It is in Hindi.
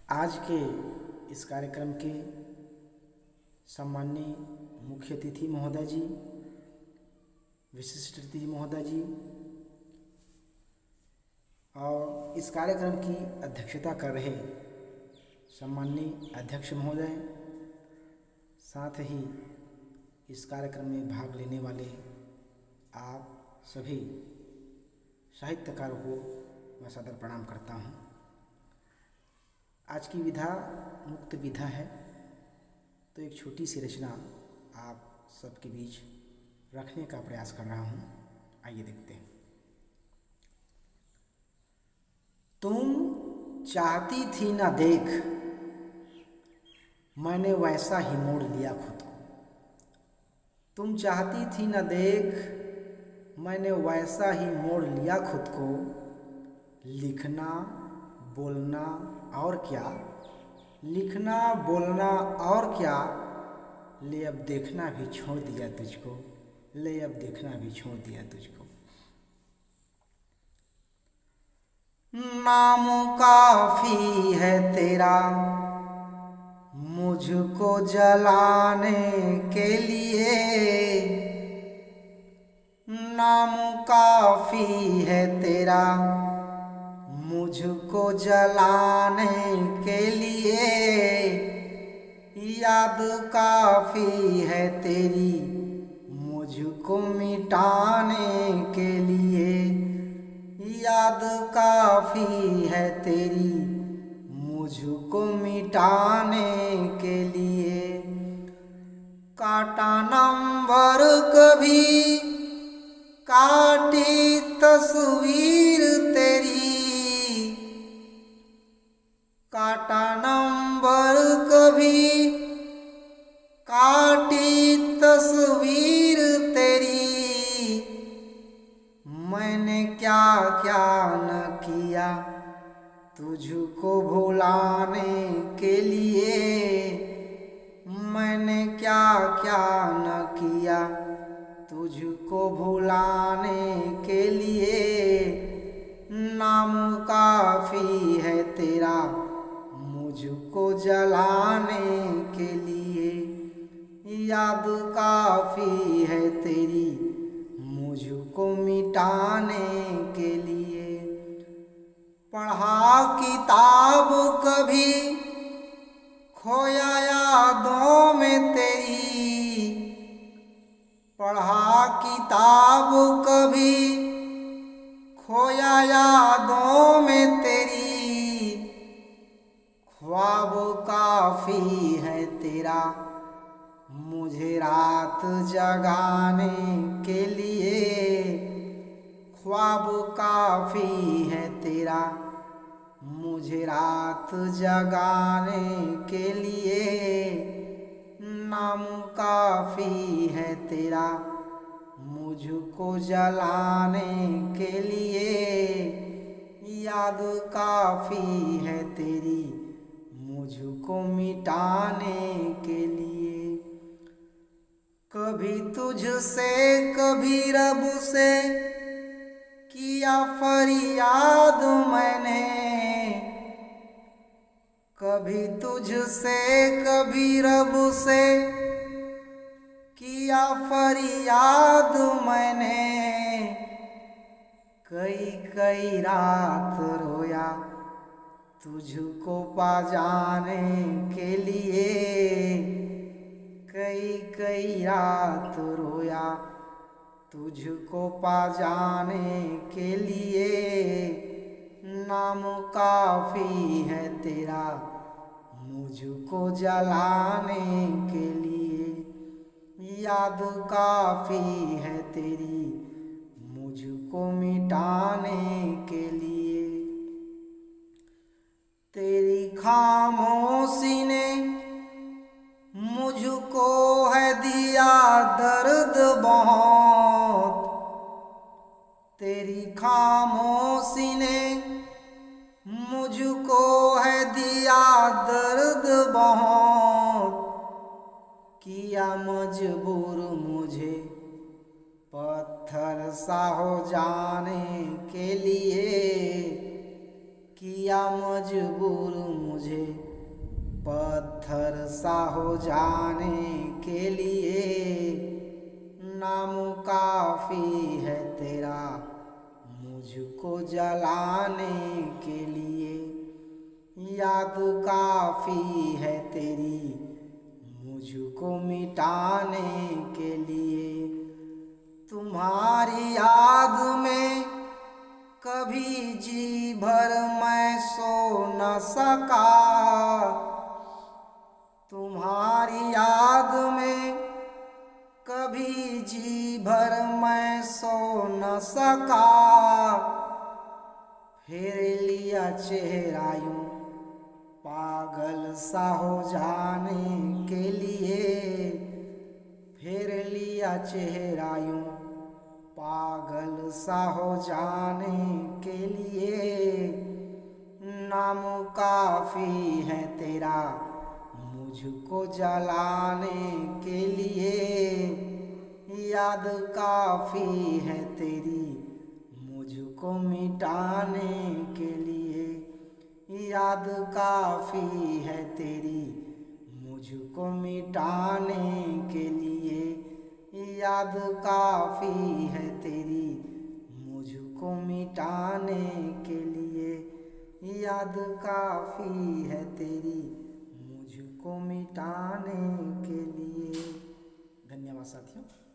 आज के इस कार्यक्रम के सम्माननीय मुख्य अतिथि महोदय जी, विशिष्ट अतिथि महोदय जी और इस कार्यक्रम की अध्यक्षता कर रहे सम्माननीय अध्यक्ष महोदय, साथ ही इस कार्यक्रम में भाग लेने वाले आप सभी साहित्यकारों को मैं सादर प्रणाम करता हूँ। आज की विधा मुक्त विधा है, तो एक छोटी सी रचना आप सबके बीच रखने का प्रयास कर रहा हूँ। आइए देखते हैं। तुम चाहती थी ना देख, मैंने वैसा ही मोड़ लिया खुद को। तुम चाहती थी ना देख, मैंने वैसा ही मोड़ लिया खुद को। लिखना बोलना और क्या, लिखना बोलना और क्या, ले अब देखना भी छोड़ दिया तुझको, ले अब देखना भी छोड़ दिया तुझको। नाम काफी है तेरा मुझको जलाने के लिए, नाम काफी है तेरा मुझको जलाने के लिए। याद काफी है तेरी मुझको मिटाने के लिए, याद काफी है तेरी मुझको मिटाने के लिए। काटा नंबर कभी काटी तस्वीर तेरी, काटा नंबर कभी काटी तस्वीर तेरी। मैंने क्या क्या न किया तुझको भुलाने के लिए, मैंने क्या क्या न किया तुझको भुलाने के लिए। नाम काफी है तेरा मुझको जलाने के लिए, याद काफी है तेरी मुझको मिटाने के लिए। पढ़ा किताब कभी खोया यादों में तेरी, पढ़ा किताब कभी खोया यादों में तेरी। ख्वाब काफी है तेरा मुझे रात जगाने के लिए, ख्वाब काफी है तेरा मुझे रात जगाने के लिए। नाम काफी है तेरा मुझको जलाने के लिए, याद काफी है तेरी मुझको मिटाने के लिए। कभी तुझसे कभी रब से किया फरियाद मैंने, कभी तुझसे कभी रब से किया फरियाद मैंने। कई कई रात रोया तुझको पा जाने के लिए, कई कई रात रोया तुझको पा जाने के लिए। नाम काफी है तेरा मुझको जलाने के लिए, याद काफी है तेरी मुझको मिटाने के लिए। तेरी खामोशी ने मुझको है दिया दर्द बहुत, तेरी खामोशी ने मुझको है दिया दर्द बहुत। किया मजबूर मुझे पत्थर सा हो जाने के लिए, किया किया मजबूर मुझे पत्थर सा हो जाने के लिए। नाम काफी है तेरा मुझको जलाने के लिए। याद काफी है तेरी मुझको मिटाने के लिए। तुम्हारी याद में कभी जी भर मैं सो न सका। तुम्हारी याद में कभी जी भर मैं सो न सका। फेर लिया चेहरा यूं पागल सा हो जाने के लिए। फेर लिया चेहरा यूं पागल सा हो जाने के लिए। नाम काफी है तेरा मुझको जलाने के लिए। याद काफी है तेरी मुझको मिटाने के लिए। याद काफी है तेरी मुझको मिटाने के लिए। याद काफी है तेरी मुझको मिटाने के लिए। याद काफी है तेरी मुझको मिटाने के लिए। धन्यवाद साथियों।